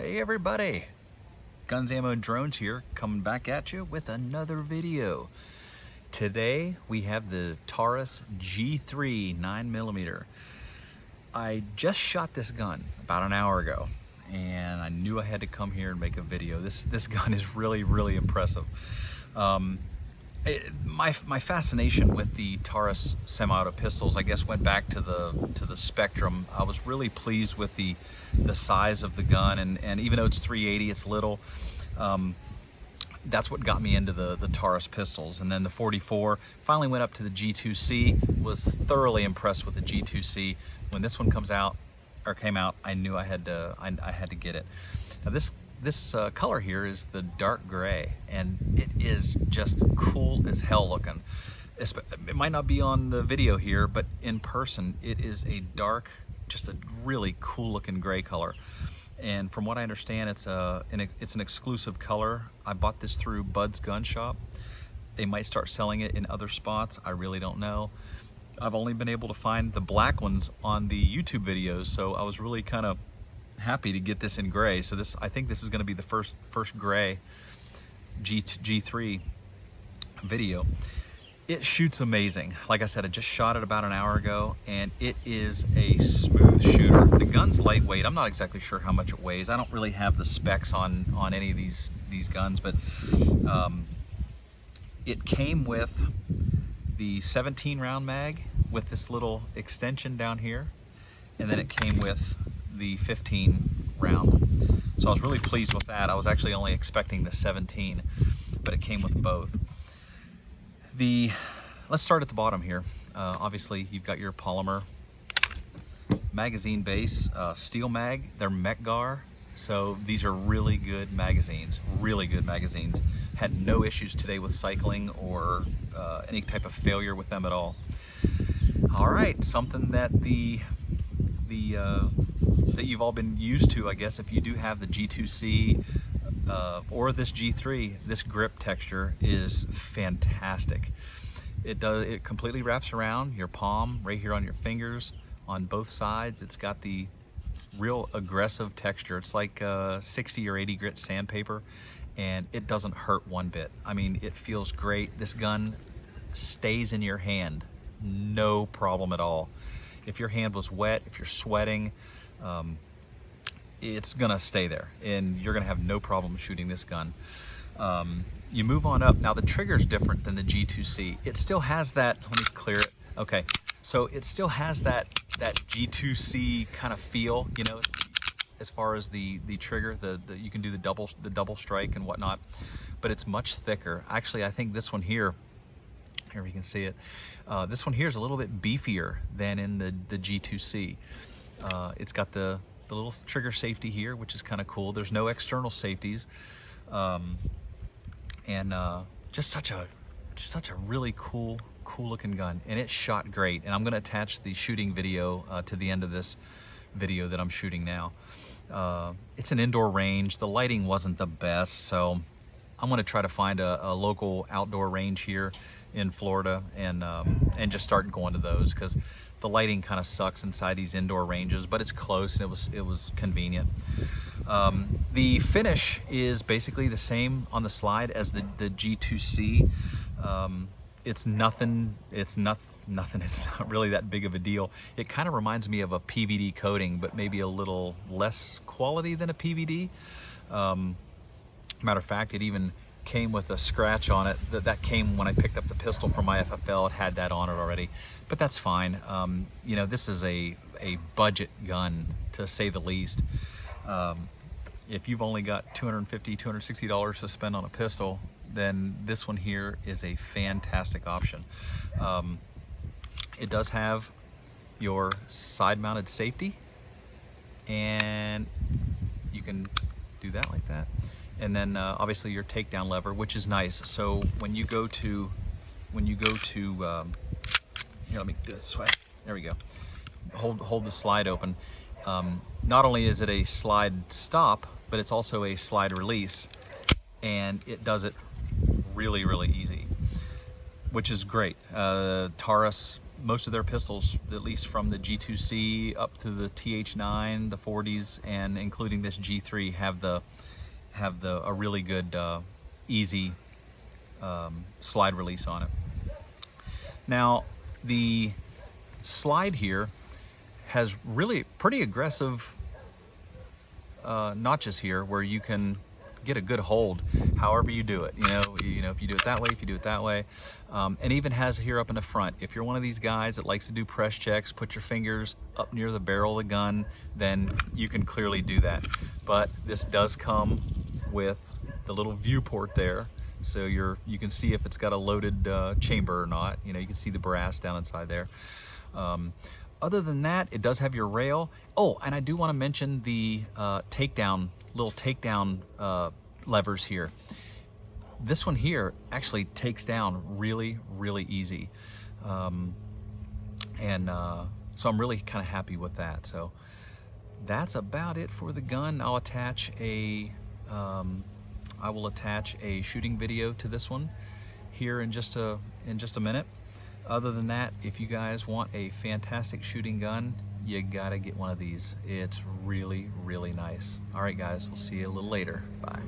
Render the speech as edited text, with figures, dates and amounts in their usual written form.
Hey everybody, Guns, Ammo, and Drones here, coming back at you with another video. Today we have the Taurus G3 9mm. I just shot this gun about an hour ago, and I knew I had to come here and make a video. This gun is really impressive. My fascination with the Taurus semi-auto pistols, I guess, went back to the Spectrum. I was really pleased with the size of the gun, and even though it's 380, it's little. That's what got me into the Taurus pistols. And then the 44, finally went up to the G2C, was thoroughly impressed with the G2C. When this one came out, I knew I had to get it. Now this color here is the dark gray, and it is just cool as hell looking. It might not be on the video here, but in person it is a dark, just a really cool looking gray color. And from what I understand, it's an exclusive color. I bought this through Bud's Gun Shop. They might start selling it in other spots. I really don't know. I've only been able to find the black ones on the YouTube videos, so I was really kind of happy to get this in gray. So I think this is going to be the first gray G3 video. It shoots amazing. Like I said, I just shot it about an hour ago, and it is a smooth shooter. The gun's lightweight. I'm not exactly sure how much it weighs. I don't really have the specs on any of these guns, but it came with the 17 round mag with this little extension down here, and then it came with the 15 round. So I was really pleased with that. I was actually only expecting the 17, but it came with both. Let's start at the bottom here. Obviously you've got your polymer magazine base, steel mag. They're Mechgar, so these are really good magazines, Had no issues today with cycling or any type of failure with them at all. All right, something that that you've all been used to, I guess, if you do have the G2C or this G3, this grip texture is fantastic. It completely wraps around your palm, right here on your fingers, on both sides. It's got the real aggressive texture. It's like 60 or 80 grit sandpaper, and it doesn't hurt one bit. I mean, it feels great. This gun stays in your hand, no problem at all. If your hand was wet, if you're sweating, it's gonna stay there, and you're gonna have no problem shooting this gun. You move on up. Now the trigger's different than the G2C. It still has that, let me clear it. Okay, so it still has that G2C kind of feel, you know, as far as the trigger, you can do the double strike and whatnot, but it's much thicker. Actually, I think this one here you can see it. This one here is a little bit beefier than in the G2C. It's got the little trigger safety here, which is kind of cool. There's no external safeties, and just such a really cool looking gun, and it shot great. And I'm going to attach the shooting video to the end of this video that I'm shooting now. It's an indoor range. The lighting wasn't the best, so I'm going to try to find a local outdoor range here in Florida and just start going to those, because the lighting kind of sucks inside these indoor ranges, but it's close and it was convenient. The finish is basically the same on the slide as the G2C. It's nothing. It's not really that big of a deal. It kind of reminds me of a PVD coating, but maybe a little less quality than a PVD. Matter of fact, it even came with a scratch on it that came when I picked up the pistol from my FFL. It had that on it already, but that's fine. You know, this is a budget gun, to say the least. If you've only got $250, $260 to spend on a pistol, then this one here is a fantastic option. It does have your side-mounted safety, and you can do that like that. And then obviously your takedown lever, which is nice. So when you go to here, let me do it this way. There we go. Hold the slide open. Not only is it a slide stop, but it's also a slide release, and it does it really easy, which is great. Taurus most of their pistols, at least from the G2C up to the TH9, the 40s, and including this G3, have a really good easy slide release on it. Now the slide here has really pretty aggressive notches here where you can get a good hold however you do it. You know, if you do it that way, if you do it that way. And even has here up in the front, if you're one of these guys that likes to do press checks, put your fingers up near the barrel of the gun, then you can clearly do that. But this does come with the little viewport there, so you can see if it's got a loaded chamber or not. You know, you can see the brass down inside there. Other than that, it does have your rail. Oh, and I do want to mention the little takedown levers here. This one here actually takes down really, really easy. So I'm really kind of happy with that. So that's about it for the gun. I will attach a shooting video to this one here in just a minute. Other than that, if you guys want a fantastic shooting gun, you gotta get one of these. It's really, really nice. All right, guys, we'll see you a little later. Bye.